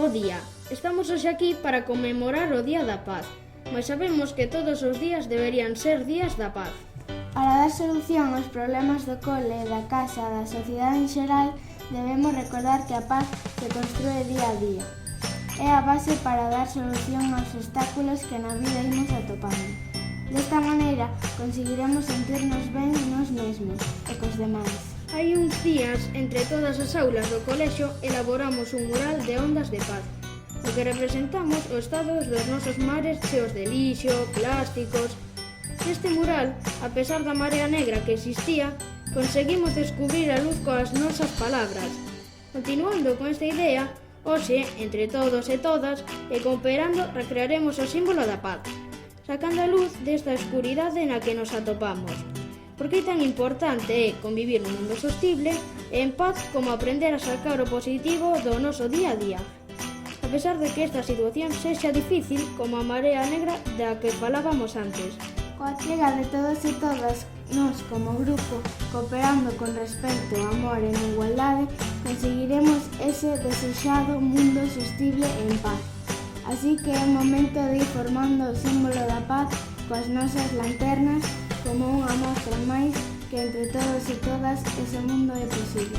bo día. Estamos hoxe aquí para conmemorar o Día da Paz, mas sabemos que todos os días deberían ser días da paz. Para dar solución aos problemas do cole, da casa, da sociedade en xeral, debemos recordar que a paz se construe día a día. É a base para dar solución aos obstáculos que na vida imos atopando. Desta maneira, conseguiremos sentirnos ben nos mesmos e cos demais. Hai uns días, entre todas as aulas do colexio, elaboramos un mural de ondas de paz, no que representamos o estado dos nosos mares cheos de lixo, plásticos. Neste mural, a pesar da marea negra que existía, conseguimos descubrir a luz coas nosas palabras. Continuando con esta idea, hoxe, entre todos e todas, e cooperando, recrearemos o símbolo da paz, sacando a luz desta escuridade na que nos atopamos. Porque é tan importante é convivir nun mundo sostible e en paz como aprender a sacar o positivo do noso día a día. A pesar de que esta situación sexa difícil como a marea negra da que falábamos antes. Coa achega de todos e todas, nós como grupo, cooperando con respeto, amor e na igualdade, conseguiremos ese desexado mundo sostible e en paz. Así que é momento de ir formando o símbolo da paz coas nosas lanternas como unha mostra máis que entre todos e todas ese mundo é posible.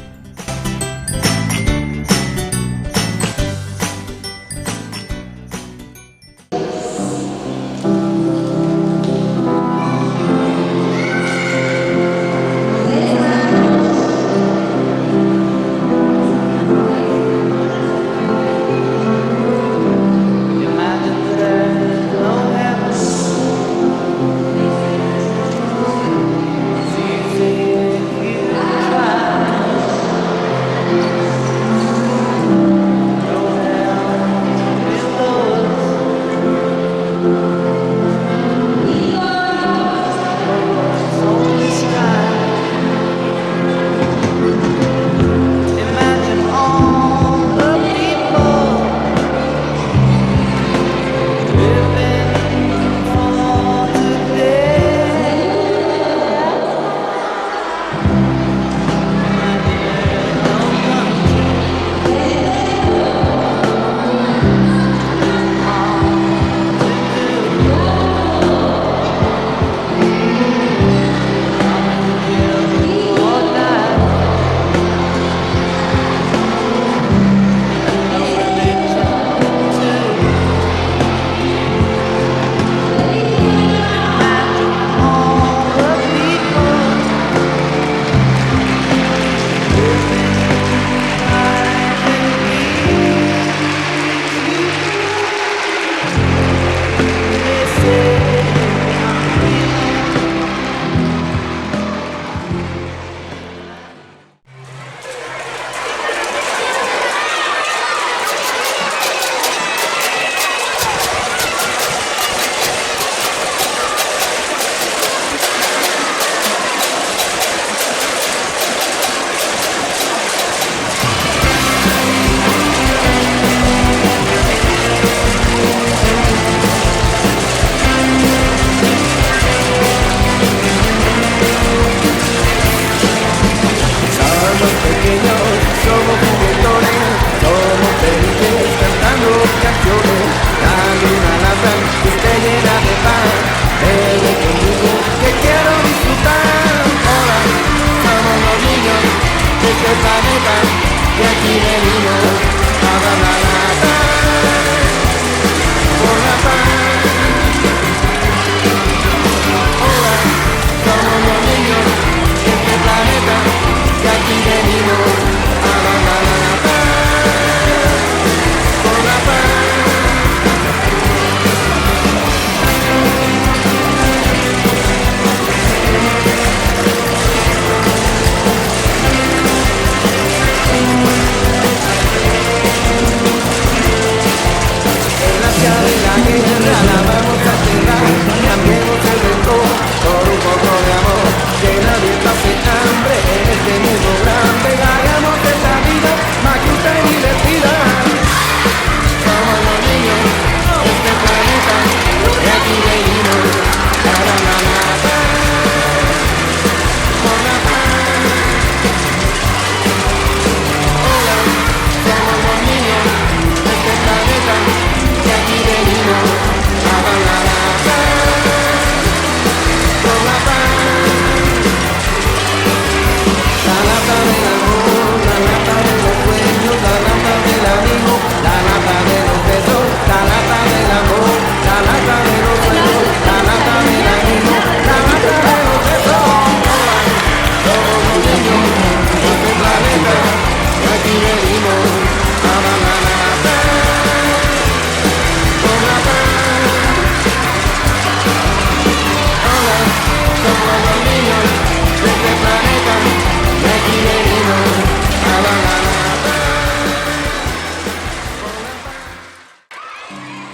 Música